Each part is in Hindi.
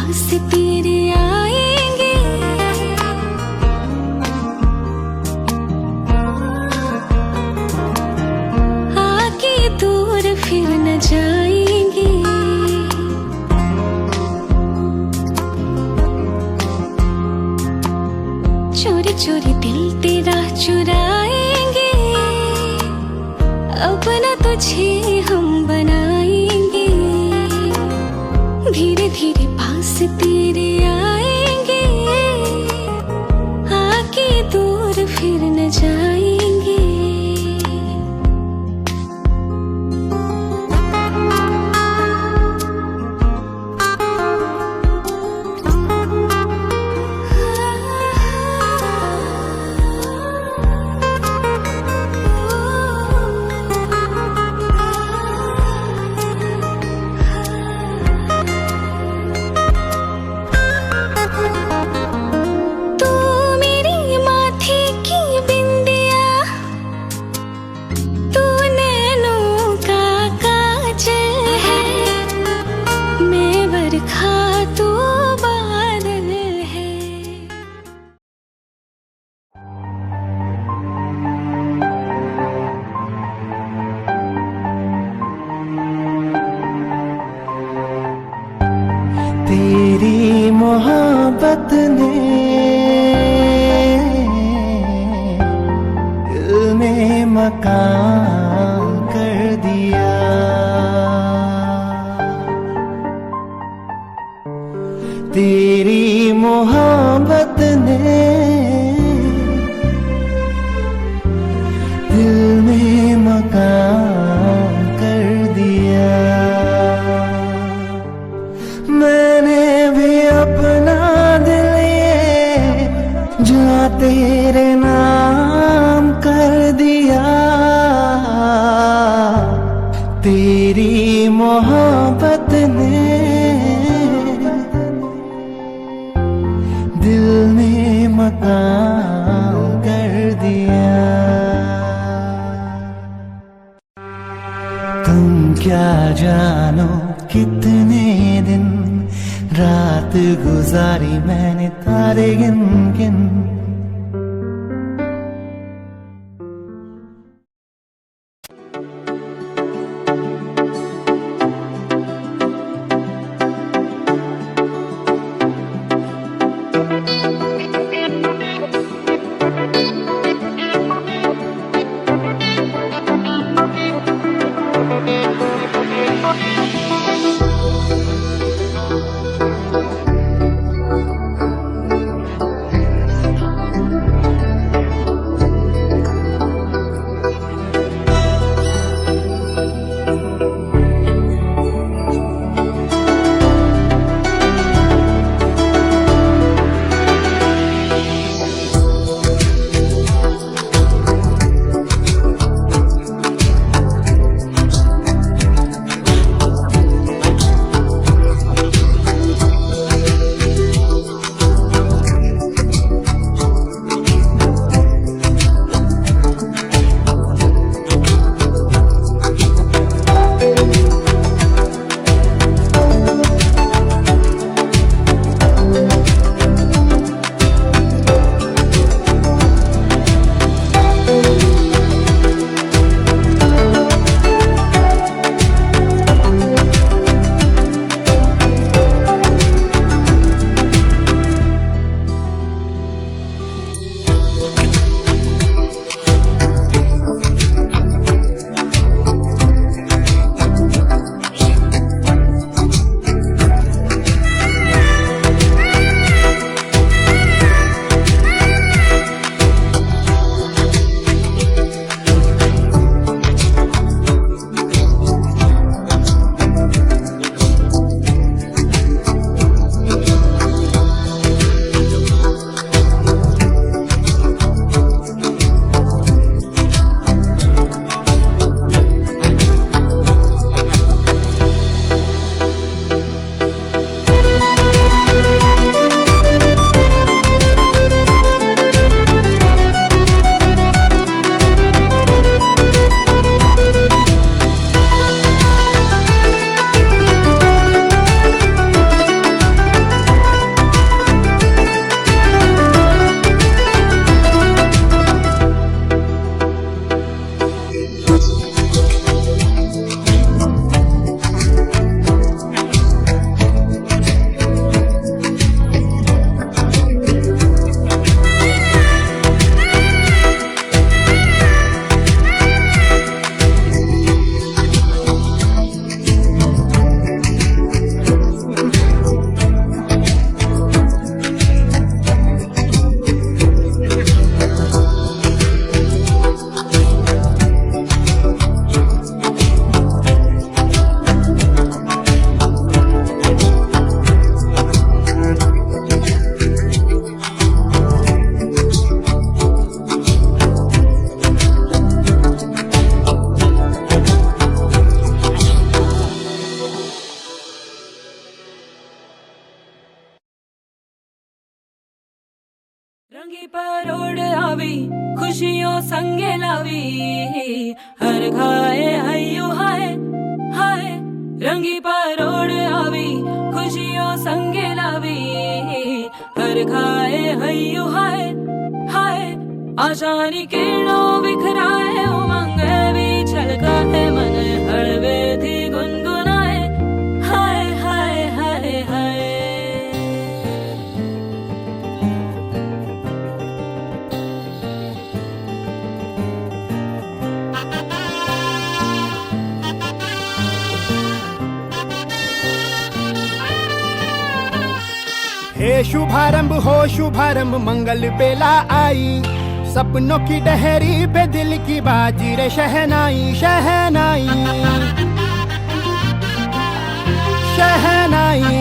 पास तेरे आएंगे, आके दूर फिर न जाएंगे। चोरी चोरी दिल तेरा चुराएंगे, अपना तुझे हम बनाएंगे। धीरे धीरे पास तेरे आएंगे, आके दूर फिर न जाएंगे। तेरी मोहब्बत ने दिल में मकान कर दिया। तेरी मोहब्बत ने दिल में मकान कर दिया। मैंने भी अपना दिल ये जा तेरे नाम कर दिया। तेरी मोहब्बत ने दिल में मकान कर दिया। तुम क्या जानो कितने दिन रात गुजारी मैंने तारे गिन गिन। रंगी परोड़ आवी खुशियों संगे लावी हर खाए हयो हाय हाय रंगी परोड़ आवी खुशियों संगे लावी हर खाए हयो हाय हाय आशानी किरणों बिखराए उमंग भी छलकाए मन हड़वे थी गुनगुनाए हाय हाय हाय हाय हे शुभारंभ हो शुभारंभ मंगल बेला आई सपनों की डहरी पे दिल की बाजी रे शहनाई शहनाई शहनाई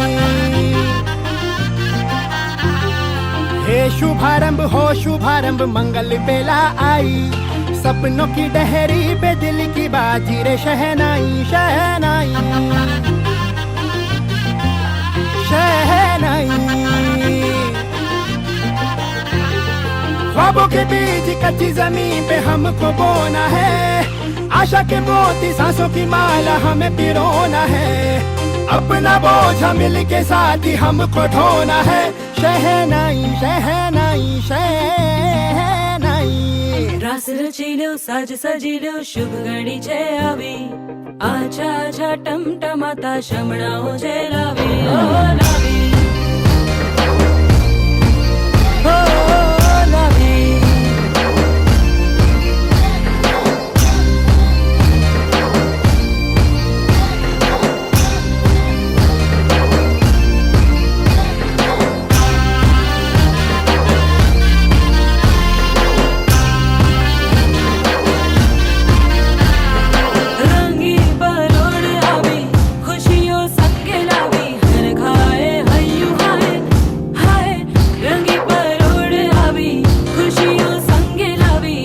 हे शुभारंभ हो शुभारंभ मंगल बेला आई सपनों की डहरी पे दिल की बाजी रे शहनाई शहनाई शहनाई ख्वाबों के बीच कच्ची जमीन पे हमको बोना है आशा के मोती सांसों की माला हमें पिरोना है अपना बोझ मिल के साथ ही हमको ढोना है शहनाई शहनाई शहनाई रास रचिलो साज सजिलो शुभ घड़ी छे आवी आछा आछा टमटमाता शमणाओ जे लावी ओ लावी ओ लावी रंगी परोड़ आवी खुशियों संगे लावी हर खाए हयू हाय हाय रंगी परोड़ आवी खुशियों संगे लावी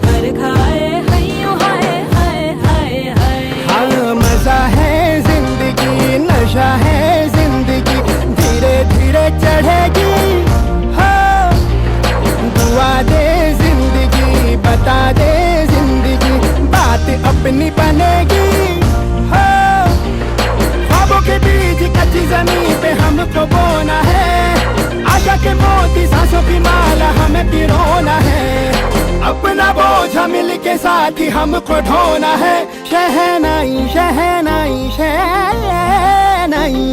हर खाए हयू हाय हाय हाय हाय हाँ मजा है जिंदगी नशा है जिंदगी धीरे धीरे चढ़ेगी हाँ दुआ दे जिंदगी बता दे जिंदगी बात अपनी बनेगी हाँ ख्वाबों के बीच कच्ची जमीन पे हमको बोना है आशा के मोती सांसों की माला हमें पिरोना है अपना बोझ मिल के साथ ही हमको ढोना है शहनाई शहनाई शहनाई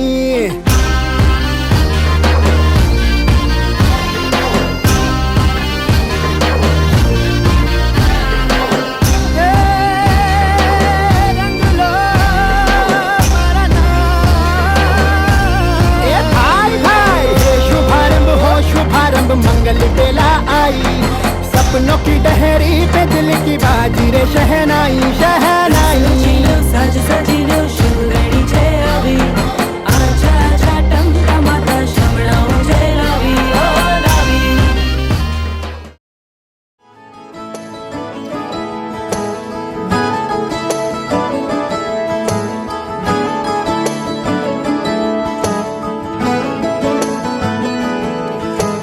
रंग लो मरना ए भाई भाई शुभारंभ हो शुभारंभ मंगल बेला आई सपनों की डहरी पे दिल की बाजी रे शहनाई शहनाई रचिलो साज सजिलो शुभ घड़ी छे आवी आछा आछा टमटमाता शमणाओ जे लावी ओ लावी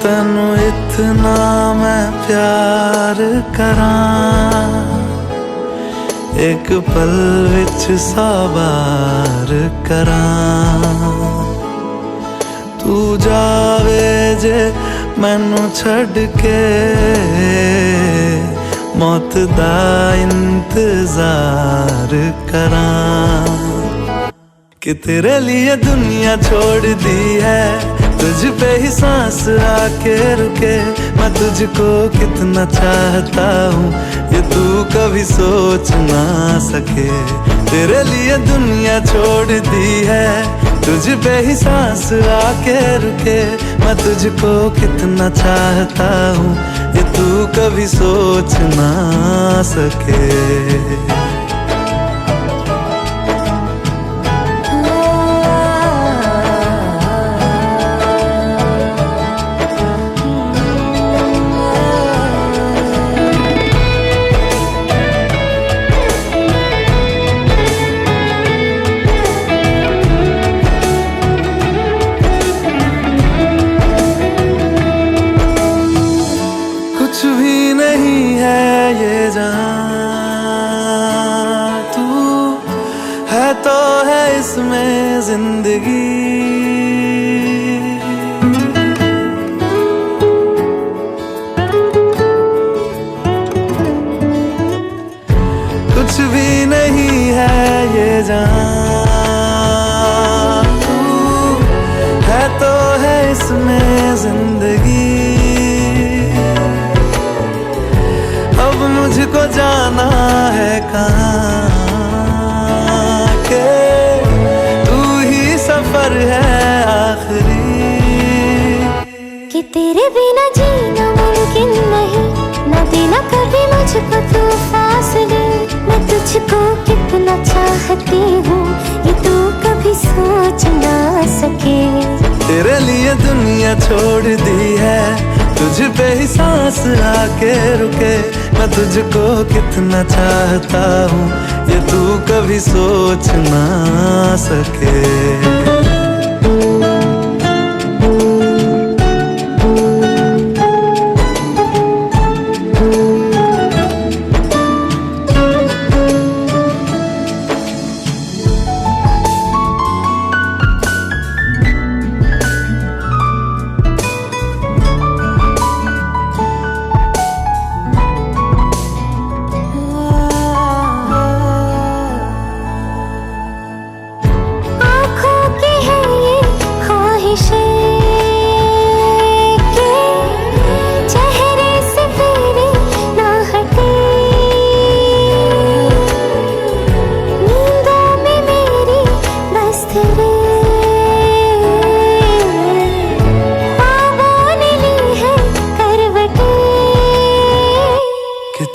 ਤੈਨੂੰ ਇਤਨਾ ਮੈਂ ਪਿਆਰ ਕਰਾਂ ਇੱਕ ਪਲ ਵਿੱਚ ਸਾਬਾਰ ਕਰਾਂ ਤੂੰ ਜਾਵੇ ਜੇ ਮੈਨੂੰ ਛੱਡ ਕੇ ਮੌਤ ਦਾ ਇੰਤਜ਼ਾਰ ਕਰਾਂ कि तेरे लिए दुनिया छोड़ दी है तुझ पे ही सांस आके रुके मैं तुझको कितना चाहता हूँ ये तू कभी सोच ना सके तेरे लिए दुनिया छोड़ दी है तुझ पे ही सांस आके रुके मैं तुझको कितना चाहता हूँ ये तू कभी सोच ना सके इसमें जिंदगी। कुछ भी नहीं है ये जहां, तू है तो है इसमें जिंदगी। अब मुझको जाना है कहाँ के तू ही सफर है आखिरी। कि तेरे बिना जीना मुमकिन नहीं, न देना कभी मुझको तू फासले। मैं तुझको कितना चाहती हूँ ये तू कभी सोच ना सके। तेरे लिए दुनिया छोड़ दी है, तुझ पे ही सांस आके रुके। मैं तुझको कितना चाहता हूँ ये तू कभी सोच ना सके।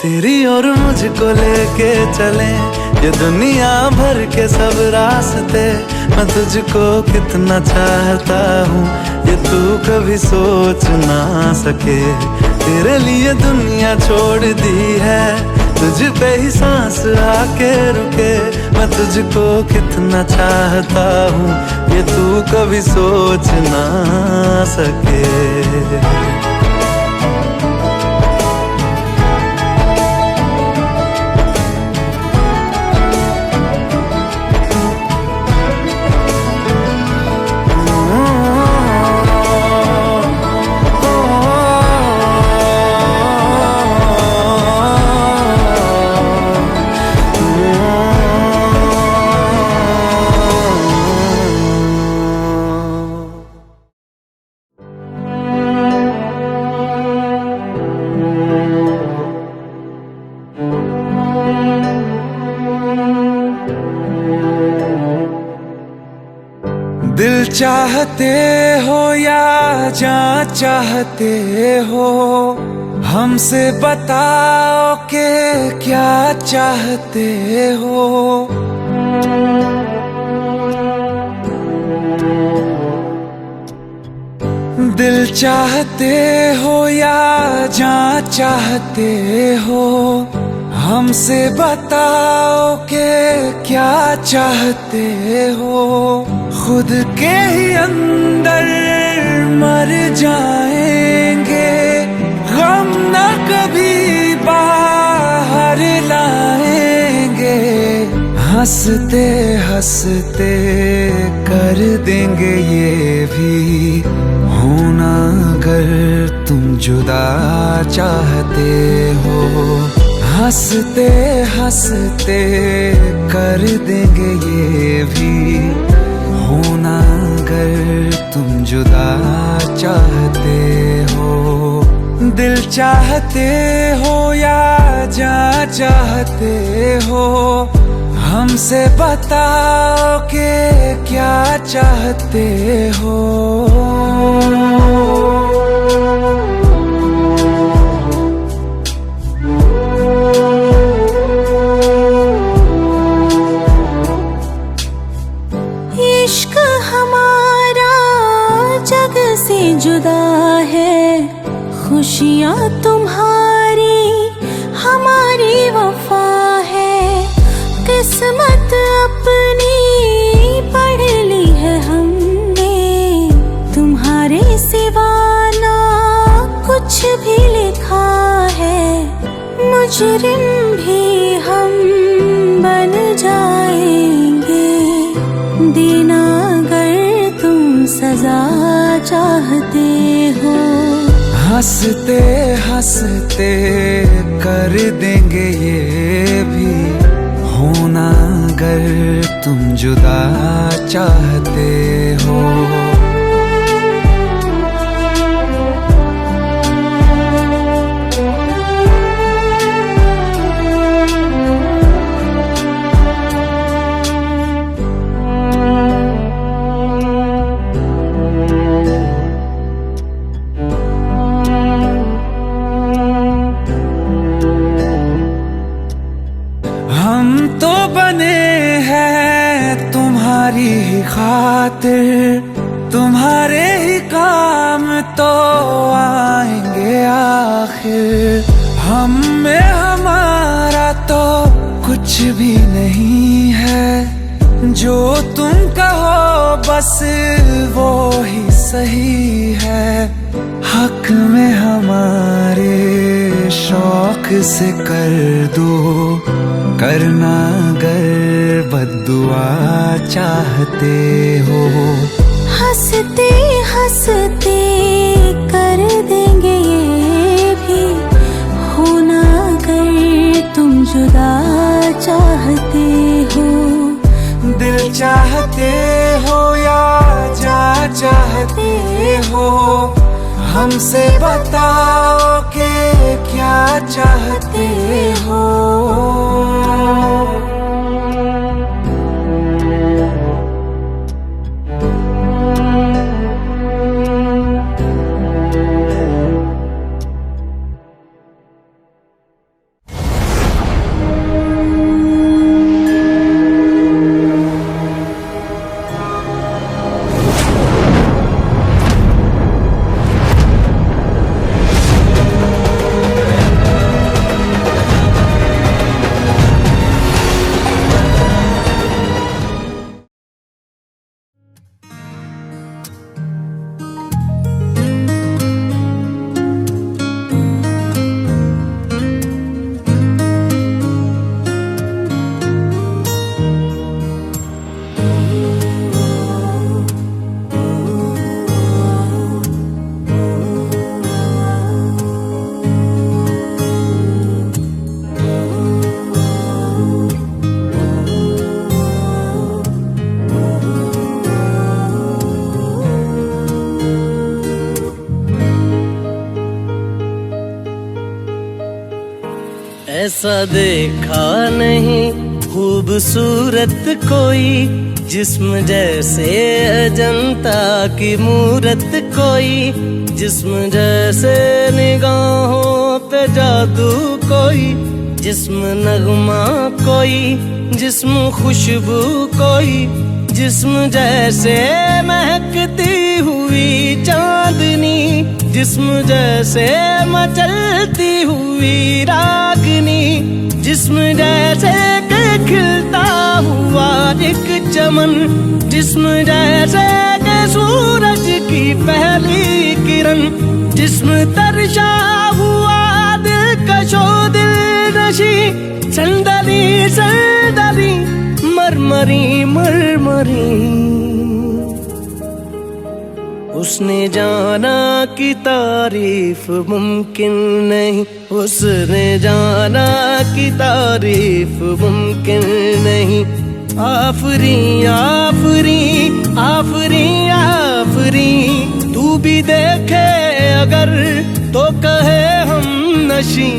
तेरी और मुझको लेके चले ये दुनिया भर के सब रास्ते। मैं तुझको कितना चाहता हूँ ये तू कभी सोच ना सके। तेरे लिए दुनिया छोड़ दी है, तुझ पे ही सांस आके रुके। मैं तुझको कितना चाहता हूँ ये तू कभी सोच ना सके। दिल चाहते हो या जान चाहते हो, हमसे बताओ कि क्या चाहते हो। दिल चाहते हो या जान चाहते हो, हमसे बताओ कि क्या चाहते हो। खुद के ही अंदर मर जाएंगे, गम न कभी बाहर लाएंगे। हंसते हंसते कर देंगे ये भी होना अगर तुम जुदा चाहते हो। हंसते हंसते कर देंगे ये भी होना अगर तुम जुदा चाहते हो। दिल चाहते हो या जान चाहते हो, हमसे बताओ कि क्या चाहते हो। इश्क हमारा जग से जुदा है, खुशियाँ तुम्हारी हमारी वफा है। किस्मत अपनी पढ़ ली है हमने, तुम्हारे सिवा ना कुछ भी लिखा है। मुजरिम भी हम बन जाएंगे, देना अगर तुम सजा चाहते हो। हंसते हंसते कर देंगे ये भी, होना अगर तुम जुदा चाहते हो। हम तो बने हैं तुम्हारी ही खातिर, तुम्हारे ही काम तो आएंगे आखिर। हम में हमारा तो कुछ भी नहीं है, जो तुम कहो बस वो ही सही है। हक में हमारे शौक से कर दो, करना अगर बद्दुआ चाहते हो। हंसते हंसते कर देंगे ये भी, होना अगर तुम जुदा चाहते हो। दिल चाहते हो या जा चाहते हो, हमसे बताओ कि क्या चाहते हो। ऐसा देखा नहीं खूबसूरत कोई, जिस्म जैसे अजंता की मूरत कोई, जिस्म जैसे निगाहों पे जादू कोई, जिस्म नगमा कोई, जिस्म खुशबू कोई, जिस्म जैसे महकती हुई चांदनी, जिस्म जैसे मचलती हुई रागनी, जिस्म जैसे के खिलता हुआ एक चमन, जिस्म जैसे के सूरज की पहली किरण, जिस्म तरशा हुआ दिलकशो दिल नशी, संदली संदली मरमरी मरमरी। उसने जाना कि तारीफ मुमकिन नहीं, उसने जाना कि तारीफ मुमकिन नहीं। आफरी आफरी आफरी आफरी, तू भी देखे अगर तो कहे हम नशी।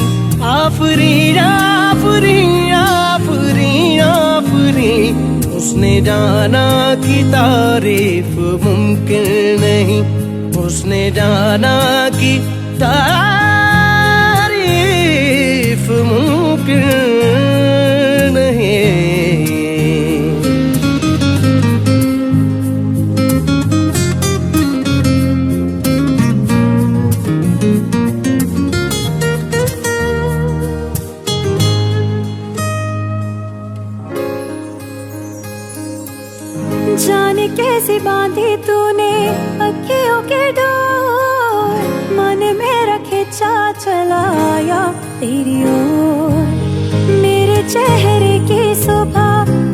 आफरी आफरी आफरी आफरी, उसने जाना कि तारीफ मुमकिन नहीं, उसने जाना कि तारीफ मुमकिन नहीं। जाने कैसे बांधी तूने अखियों के डोर, मन मेरा खिंचा चलाया तेरी ओर। मेरे चेहरे की सुबह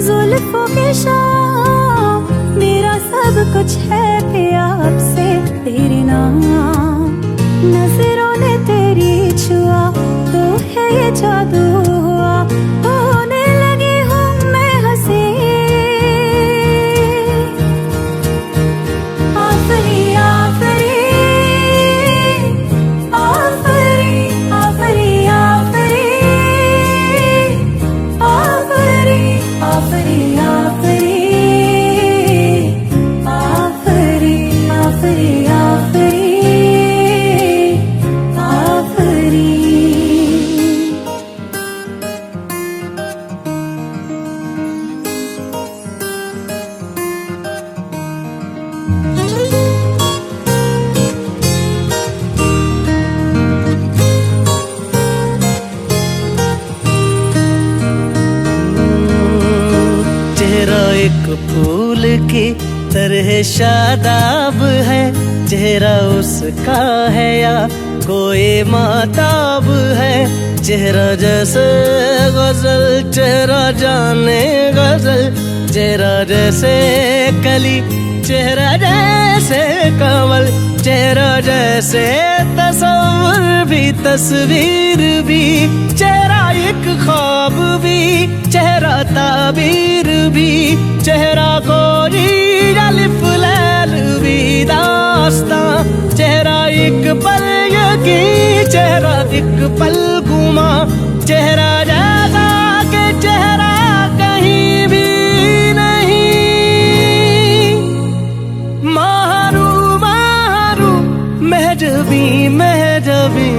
जुल्फों के शाम, कुछ है भी आपसे तेरे नाम, नजरों ने तेरी छुआ तो है ये जादू हुआ, होने लगी हूँ मैं हंसी। आफरी आफरी आफरी आफरी आफरी आफरी आफरी आफरी आफरी आफरी आफरी आफरी। चेहरा एक फूल की तरह शादाब है, चेहरा उसका है या कोई माताब है। चेहरा जैसे गजल, चेहरा जाने गजल, चेहरा जैसे कली, चेहरा जैसे कमल, चेहरा जैसे तस्वीर भी, तस्वीर भी, चेहरा एक ख्वाब भी, चेहरा ताबीर भी, चेहरा कोई अलिफ लैल भी दास्तां, चेहरा एक पल यकी, चेहरा एक पल गुमा, चेहरा जैसा के चेहरा कहीं भी नहीं। मारू मारू महजबी महजबी,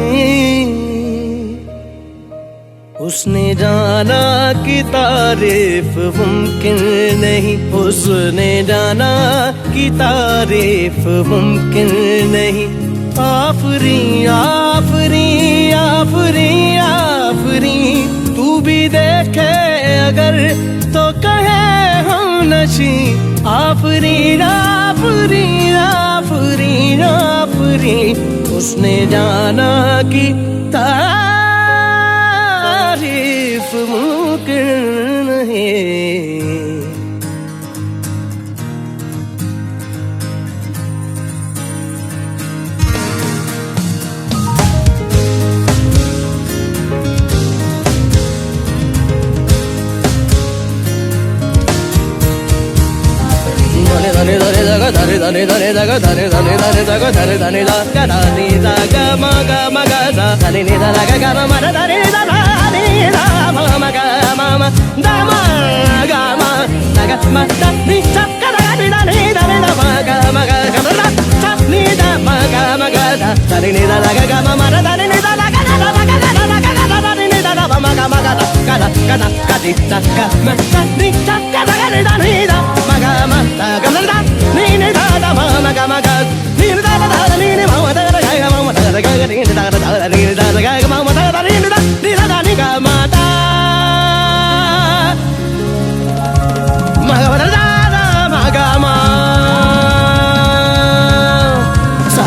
उसने जाना कि तारीफ मुमकिन नहीं, उसने जाना कि तारीफ मुमकिन नहीं। आफरी आफरी आफरी आफरी, तू भी देखे अगर तो कहे हम नशी। आफरी आफरी आफरी आफरी, उसने जाना कि तारीफ मुमकिन नहीं। धने धने धगा धने धने धने धगा धने धने धने धगा धने धने धगा धने धगा मगा मगा धने नि धगा गा मा मा धने नि धगा धने धा मा मा गा मा मा धा मा गा मा धगा मा धा नि धा गा धा नि धा नि धा नि धा मा गा मा गा गा मा धा धा नि धा मा गा मा गा धा धने नि धगा गा मा मा धने नि धगा गा धा मा गा गा धा गा धा धने नि धगा मा गा मा गा धा गा धा गा धा गा धी धा गा मा धा नि धा गा धा नि धा नि धा मा गा मा धा गा मा धा ni ni da da ma ma ga ma ga ni da da da ni ni ma ma da da ga ma ma da da ga ni da da da ni da da ga ma ma da da ni da ni da da ni ga ma da ma ga da da ma ga ma sa।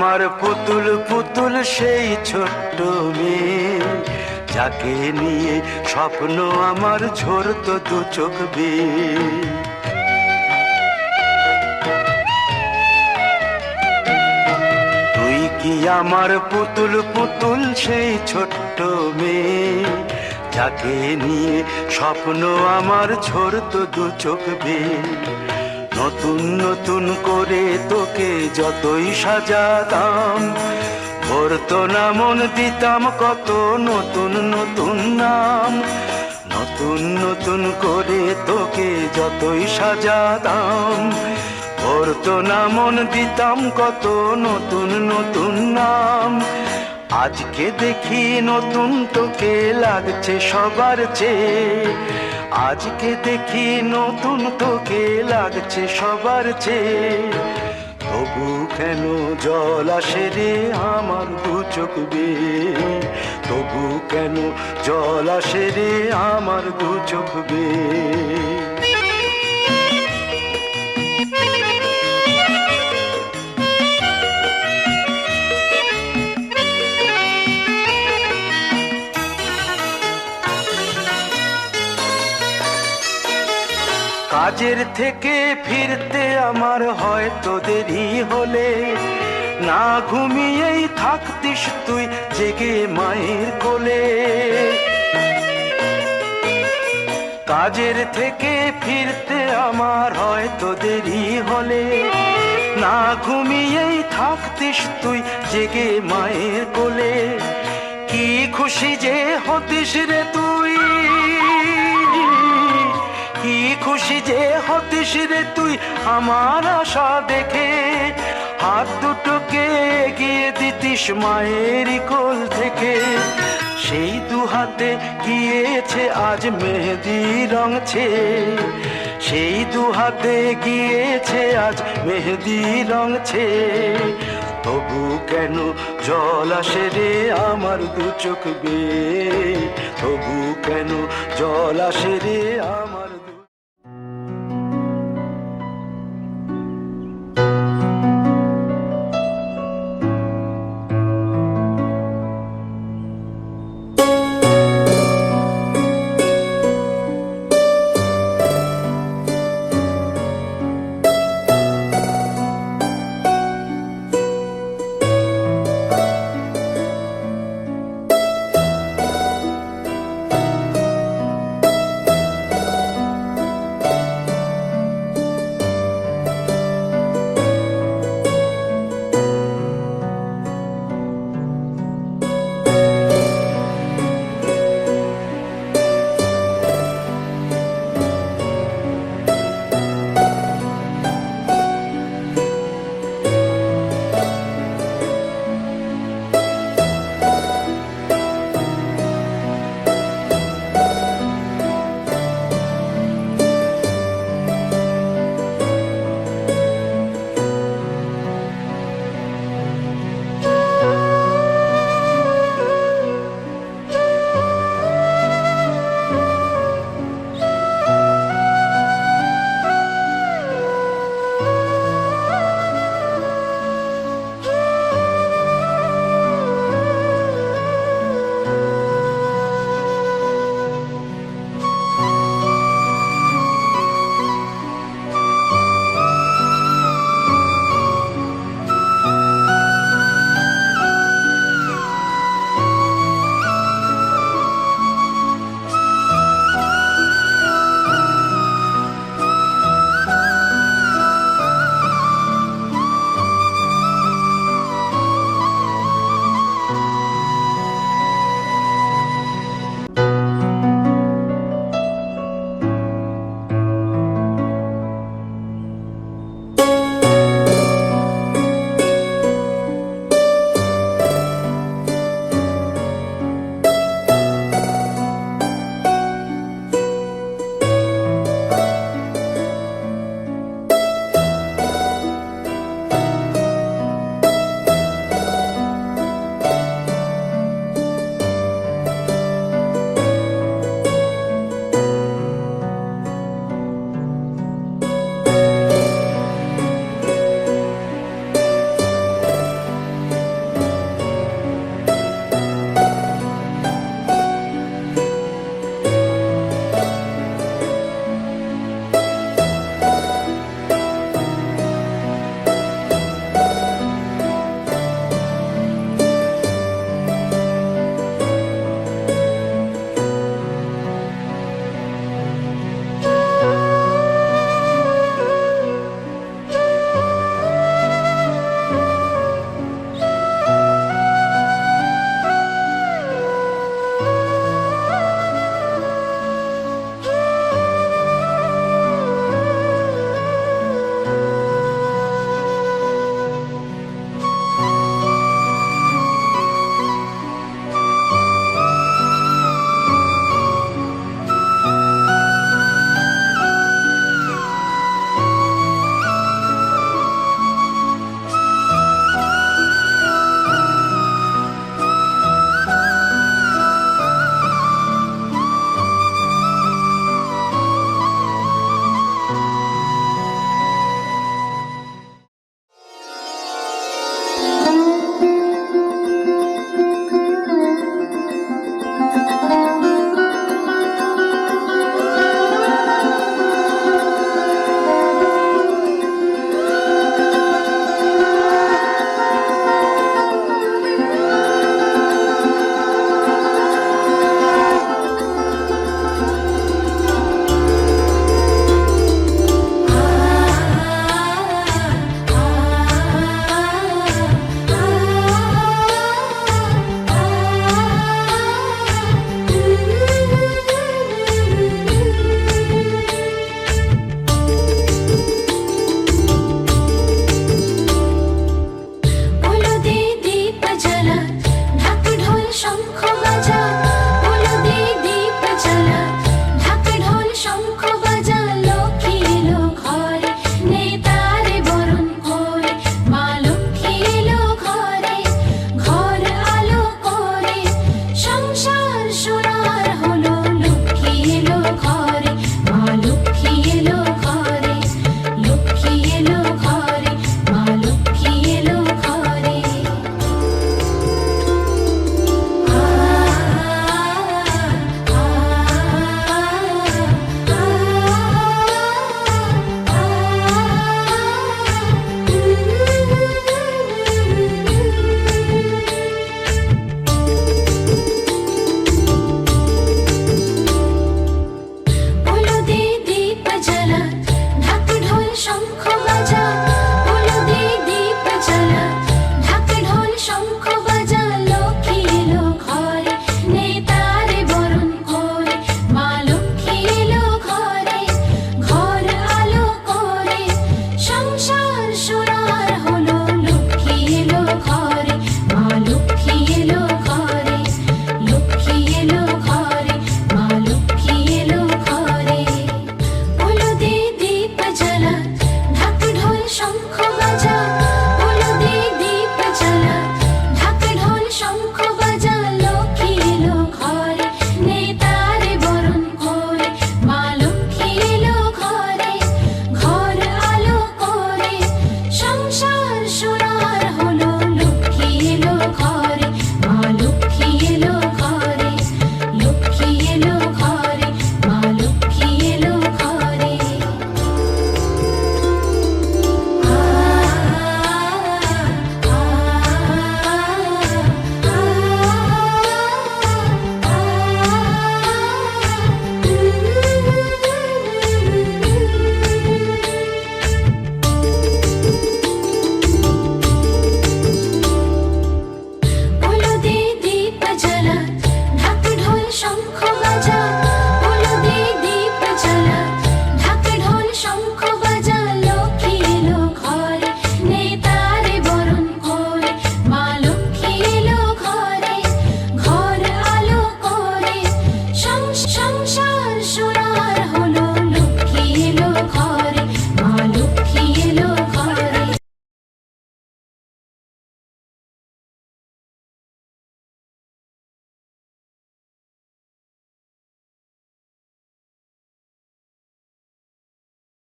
আমার পুতুল পুতুল সেই ছোট্ট মেয়ে, যাকে নিয়ে স্বপ্ন আমার ঝরতো দু চোখ বেয়ে। তুই কি আমার পুতুল পুতুল সেই ছোট্ট মেয়ে, যাকে নিয়ে স্বপ্ন আমার ঝরতো দু চোখ বেয়ে। নতুন নতুন করে তোকে যতই সাজাতাম, ভরতো না মন, দিতাম কত নতুন নতুন নাম। নতুন নতুন করে তোকে যতই সাজাতাম, ভরতো না মন, দিতাম কত নতুন নতুন নাম। আজকে দেখি নতুন তোকে লাগছে সবার চেয়ে, আজকে দেখি নতুন তোকে লাগছে সবার চেয়ে। তবু কেন জল আসে রে আমার দু চোখ বেয়ে, তবু কেন জল আসে রে আমার দু চোখ বেয়ে। কাজের থেকে ফিরতে আমার হয়তো দেরি হলে, না ঘুমিয়েই থাকতিস তুই জেগে মায়ের কোলে। কাজের থেকে ফিরতে আমার হয়তো দেরি হলে, না ঘুমিয়েই থাকতিস তুই জেগে মায়ের কোলে। কি খুশি যে হতিস রে তুই, কি খুশি যে হতিস রে তুই আমার আশা দেখে। হাত দুটোকে এগিয়ে দিতিস মায়ের কোল থেকে, সেই দু হাতে গিয়েছে আজ মেহেদি রং ছেয়ে। সেই দু হাতে গিয়েছে আজ মেহেদি রং ছেয়ে। তবু কেন জল আসে রে আমার দু চোখ বেয়ে, তবু কেন জল আসে রে আমার দু।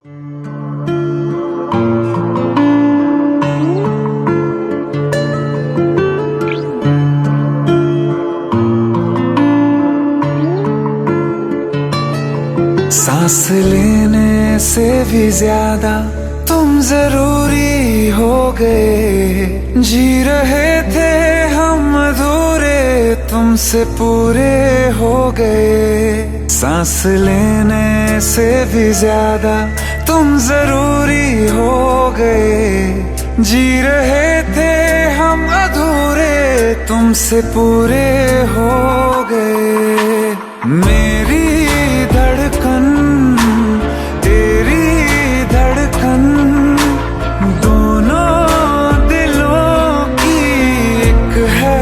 सांस लेने से भी ज्यादा तुम जरूरी हो गए। जी रहे थे हम अधूरे, तुमसे पूरे हो गए। सांस लेने से भी ज्यादा तुम जरूरी हो गए। जी रहे थे हम अधूरे, तुमसे पूरे हो गए। मेरी धड़कन तेरी धड़कन, दोनों दिलों की एक है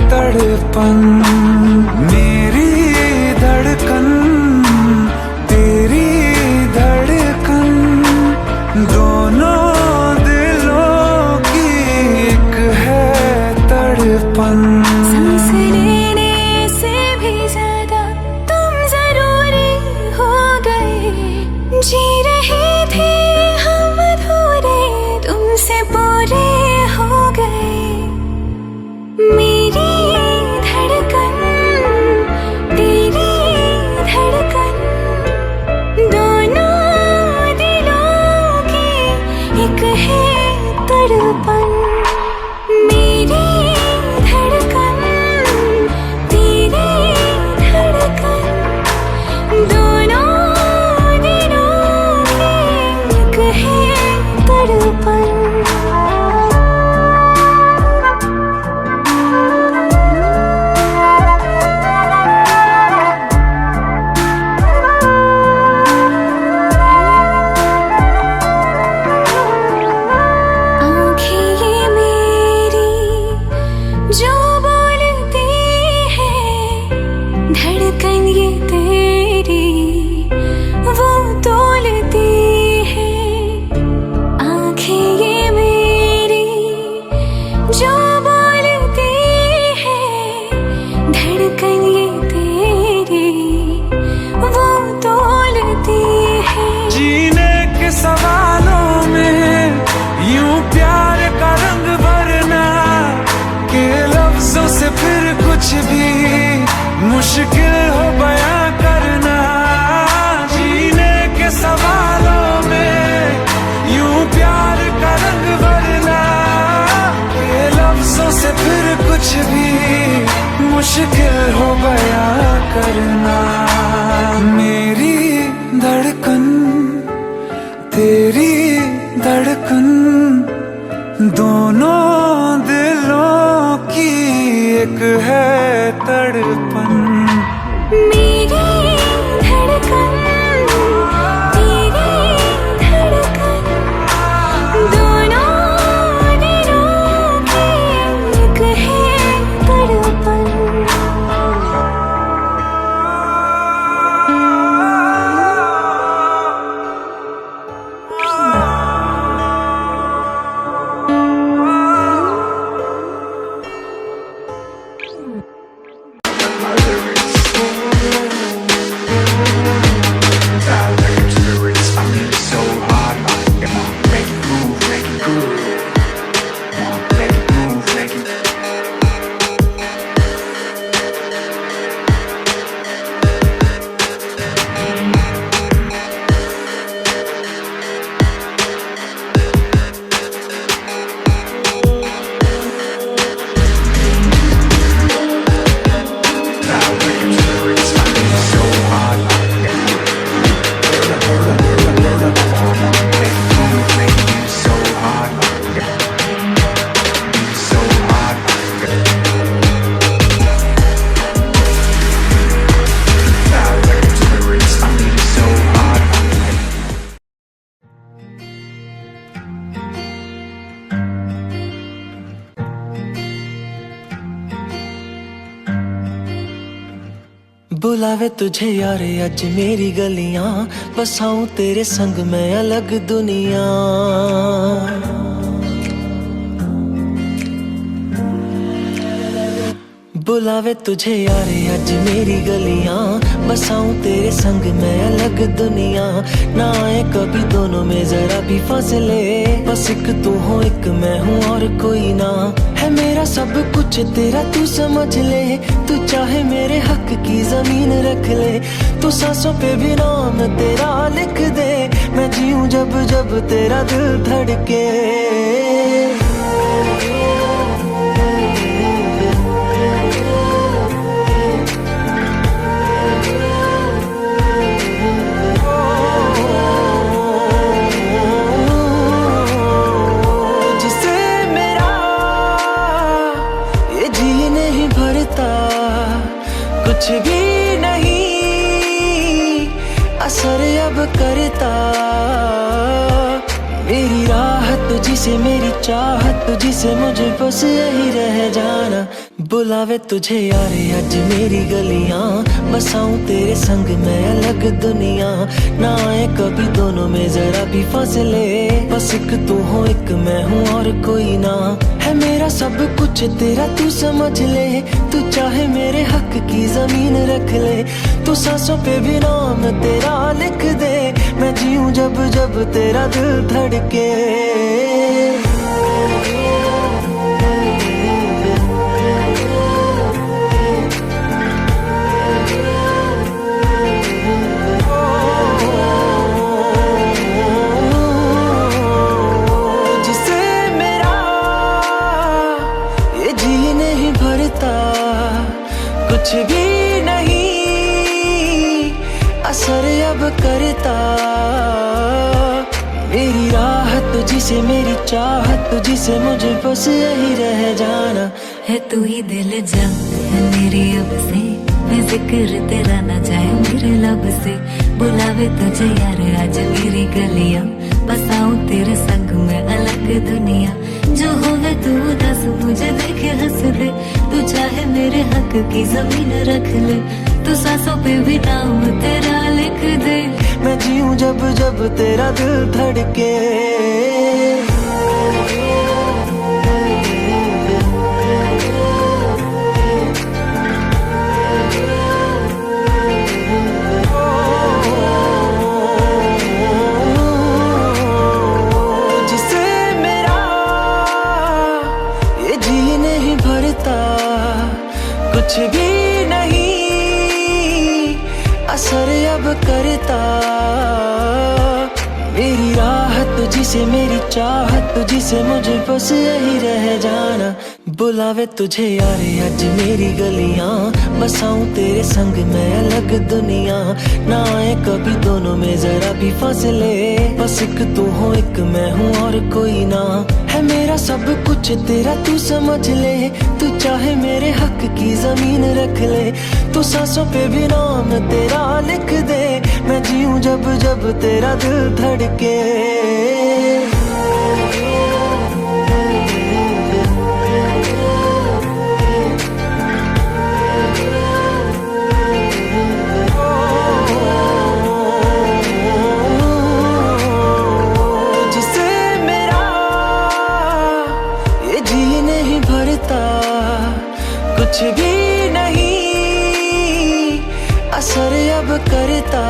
तड़पन। मेरी धड़कन तेरी धड़कन, दोनों दिलों की एक है तड़पन। सांस लेने से भी ज्यादा तुम जरूरी हो गए। जी रहे थे हम अधूरे, तुमसे पूरे हो गए। मेरी धड़कन तेरी धड़कन, दोनों दिलों की एक है तड़पन। मेरी धड़कन तेरी धड़कन, दोनों दिलों की एक है तड़पन। आँखें ये मेरी जो बोलती है, धड़कन ये तेरी वो तोलती है। आँखें ये मेरी जो बोलती है, धड़कन ये तेरी वो तोलती है। जीने के सवालों में यूं प्यार का रंग भरना, के लफ्जों से फिर कुछ भी मुश्किल हो बयां करना। जीने के सवालों में यूं प्यार का रंग भरना, के लफ्जों से फिर कुछ भी मुश्किल हो बयां करना। मेरी धड़कन तेरी धड़कन, दोनों दिलों की एक है तड़पन। मेरी धड़कन तेरी धड़कन, दोनों दिलों की एक है तड़पन। बुलावे तुझे यारे अज मेरी गलियां, बसाऊं तेरे संग मैं अलग दुनिया। बुलावे तुझे यारे आज मेरी गलियां, बसाऊं तेरे संग मैं अलग दुनिया। ना आए कभी दोनों में जरा भी फासले, बस एक तू हो एक मैं हूँ और कोई ना। है मेरा सब कुछ तेरा तू समझ ले, तू चाहे मेरे हक की जमीन रख ले। तू सांसों पे भी नाम तेरा लिख दे, मैं जीऊं जब जब तेरा दिल धड़के। कुछ भी नहीं असर अब करता, मेरी राहत तुझसे मेरी चाहत तुझसे, मुझे बस यही रह जाना। बुलावे तुझे यारे आज मेरी गलियां, बसाऊं तेरे संग मैं अलग दुनिया। ना आए कभी दोनों में जरा भी फासले, बस एक तू हो एक मैं हूँ और कोई ना। है मेरा सब कुछ तेरा तू समझ ले, तू चाहे मेरे हक की जमीन रख ले। तू सांसों पे भी नाम तेरा लिख दे, मैं जीऊं जब जब तेरा दिल धड़के। कुछ भी नहीं असर अब करता, मेरी राहत तुझसे मेरी चाहत तुझसे, मुझे बस यही रह जाना। है तू ही दिल जा है मेरी अब से, मैं जिक्र तेरा ना जाए मेरे लब से। बुलावे तुझे यार आज मेरी गलियां, बसाऊं तेरे संग में अलग दुनिया। जो होवे तू दस मुझे देखे हंस दे, तू चाहे मेरे हक की जमीन रख ले। तू सांसों पे भी नाम तेरा लिख दे, मैं जीऊं जब जब तेरा दिल धड़के। कुछ भी नहीं असर अब करता, मेरी राहत तुझसे मेरी चाहत तुझसे, मुझे बस यही रह जाना। बुलावे तुझे यारे आज मेरी गलियां, बसाऊं तेरे संग मैं अलग दुनिया। ना आए कभी दोनों में जरा भी फासले, बस एक तू हो एक मैं हूँ और कोई ना। है मेरा सब कुछ तेरा तू समझ ले, तू चाहे मेरे हक की जमीन रख ले। तू सांसों पे भी नाम तेरा लिख दे, मैं जीऊं जब जब तेरा दिल धड़के। कुछ भी नहीं असर अब करता,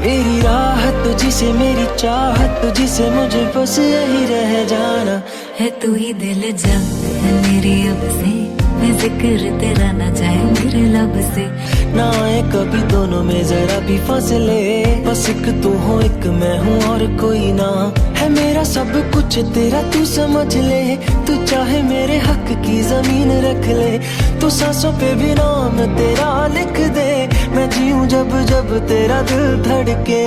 मेरी राहत तुझसे मेरी चाहत तुझसे, मुझे बस यही रह जाना। है तू ही दिल जा है मेरी अब से, मैं जिक्र तेरा ना जाए मेरे लब से। ना आए कभी दोनों में जरा भी फासले, बस एक तू हो एक मैं हूँ और कोई ना। है मेरा सब कुछ तेरा तू समझ ले, तू चाहे मेरे हक की जमीन रख ले। तू सांसों पे भी नाम तेरा लिख दे, मैं जीऊं जब जब तेरा दिल धड़के।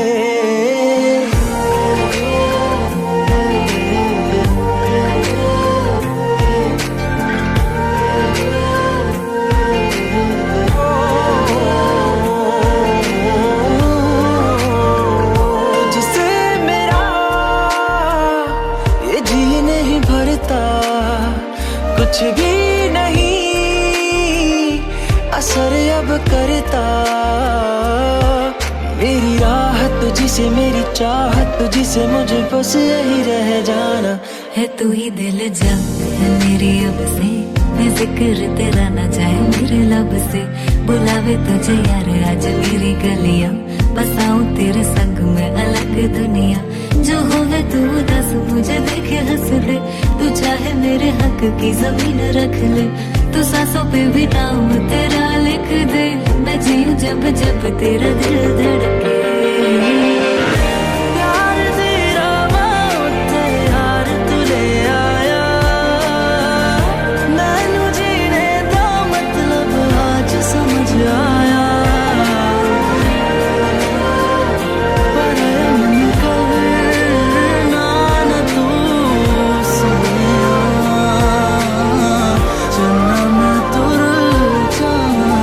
कुछ भी नहीं असर अब करता, मेरी राहत तुझसे मेरी चाहत तुझसे, मुझे बस यही रह जाना। है तू ही दिल जा है मेरी अब से, मैं जिक्र तेरा ना जाए मेरे लब से। बुलावे तुझे यार आज मेरी गलियां, बसाऊं तेरे संग में अलग दुनिया। जो होवे तू दस मुझे देखे हंस दे, तू चाहे मेरे हक की जमीन रख ले। तू सांसों पे भी नाम तेरा लिख दे, मैं जीऊं जब जब तेरा दिल धड़के। प्यार तेरा बात यार तू ले आया, मैनू जीने दा मतलब आज समझ आया। पर मन करना न तू सुनिया, चन्ना मैं तुर जाना।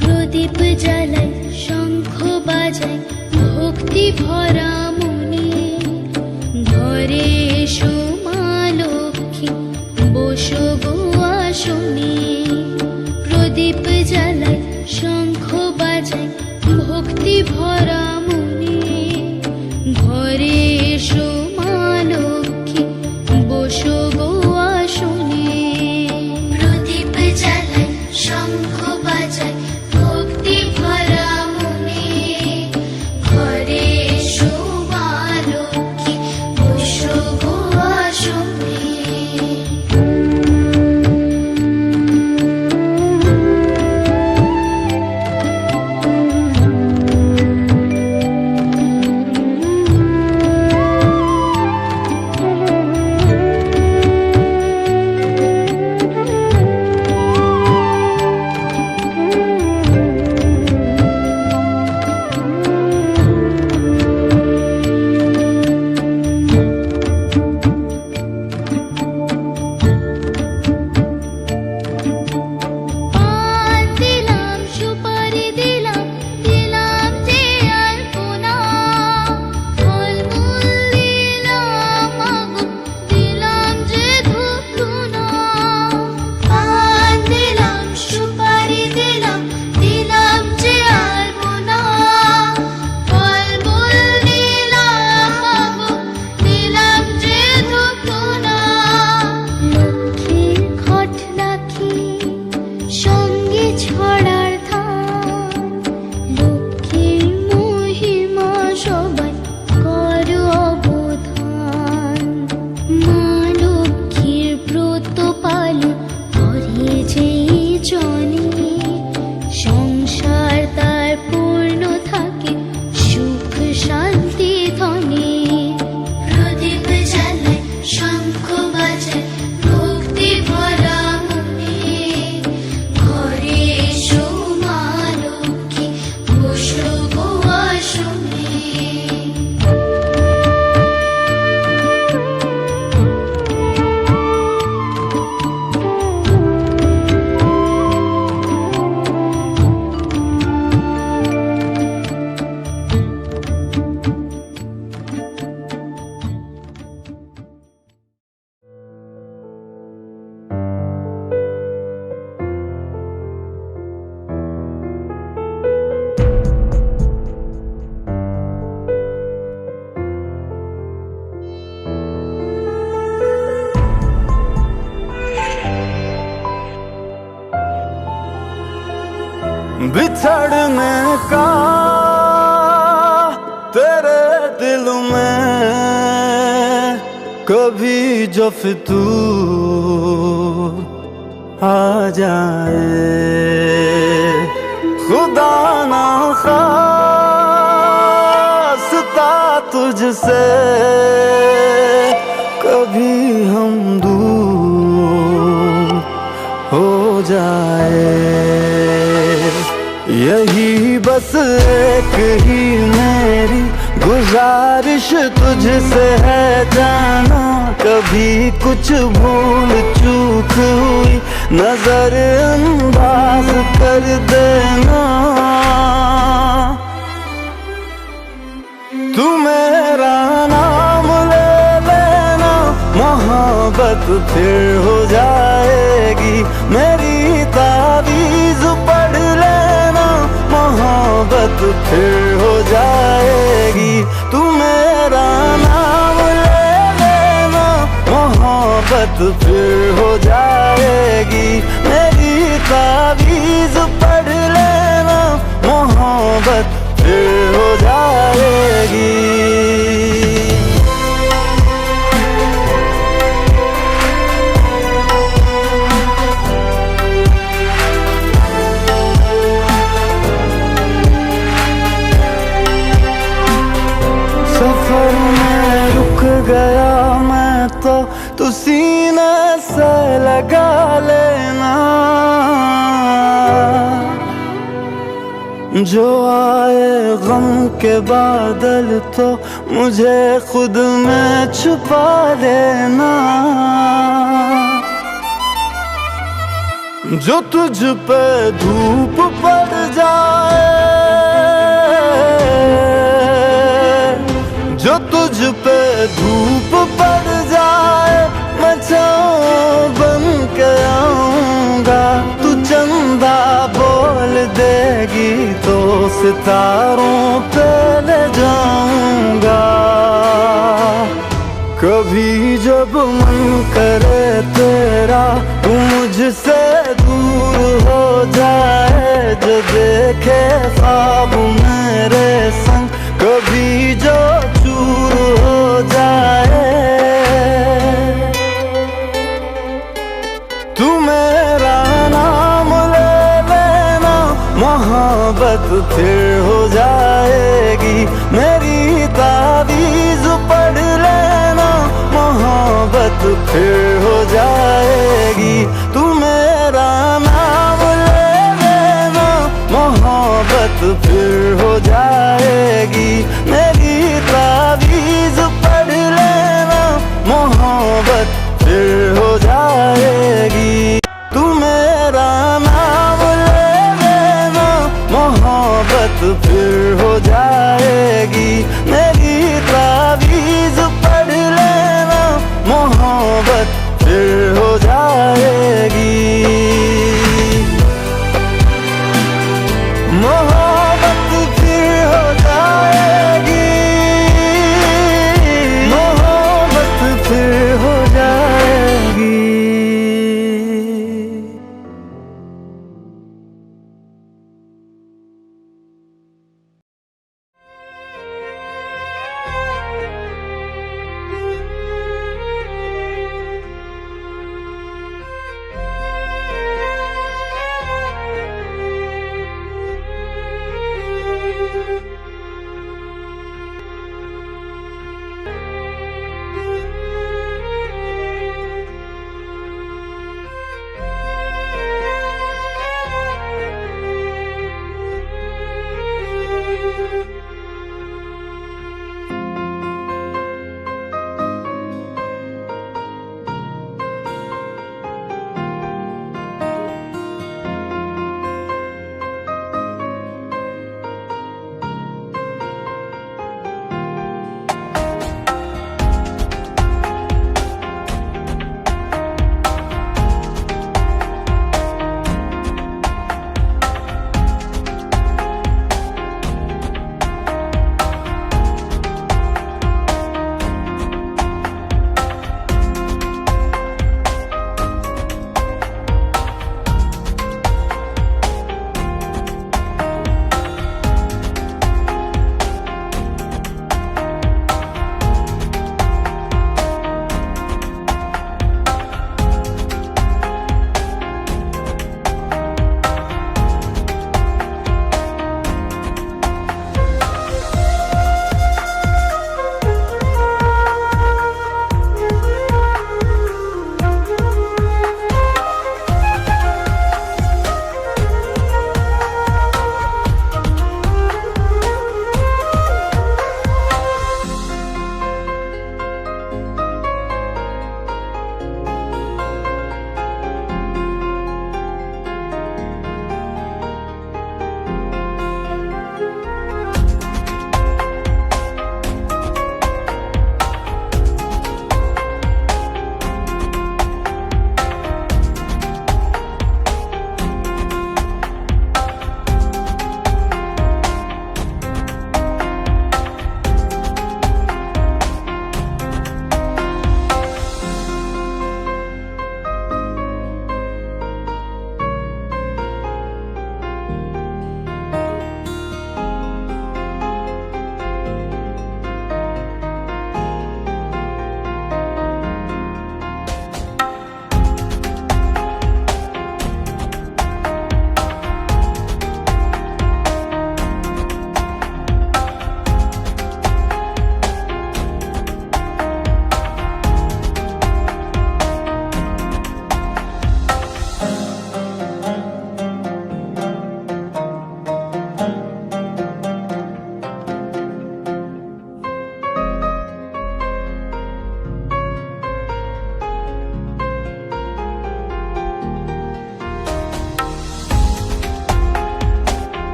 প্রদীপ জ্বালাই শঙ্খ বাজাই ভক্তি ভরা মনে, ঘরে এসো মা লক্ষ্মী বসো গো আসনে। প্রদীপ জ্বালাই শঙ্খ বাজাই ভক্তি ভরা মনে, ঘরে এসো মা লক্ষ্মী বসো গো আসনে। প্রদীপ জ্বালাই শঙ্খ বাজাই ভক্তি ভরা মনে, ঘরে এসো মা লক্ষ্মী বসো গো আসনে। बिछड़ने का तेरे दिल में कभी जो फितूर आ जाए, खुदा ना खास्ता तू तुझसे कभी हम दूर हो जाए। यही बस एक ही मेरी गुजारिश तुझसे है जाना, कभी कुछ भूल चूक हुई नजर अंदाज कर देना। तू मेरा नाम ले लेना, मोहब्बत फिर हो जाएगी। मेरी तावीज़ पढ़ लेना, मोहब्बत फिर हो जाएगी। तू मेरा नाम ले लेना, मोहब्बत फिर हो जाएगी। मेरी तावीज़ पढ़ लेना, मोहब्बत फिर हो जाएगी। सफर में रुक गया मैं तो तू सीने से लगा लेना। जो आए गम के बादल तो मुझे खुद में छुपा लेना। जो तुझ पे धूप पड़ जाए, जो तुझ पे धूप पड़ जाए, मैं छाँव बन के आऊंगा। तू चंदा बोल देगी तो सितारों पे ले जाऊंगा। कभी जब मन करे तेरा तू मुझसे दूर हो जाए, जो देखे ख्वाब मेरे संग कभी जो चूर हो जाए। तू मेरा नाम ले लेना, मोहब्बत फिर हो जाएगी। मेरी तावीज़ पढ़ लेना, मोहब्बत फिर हो जाएगी।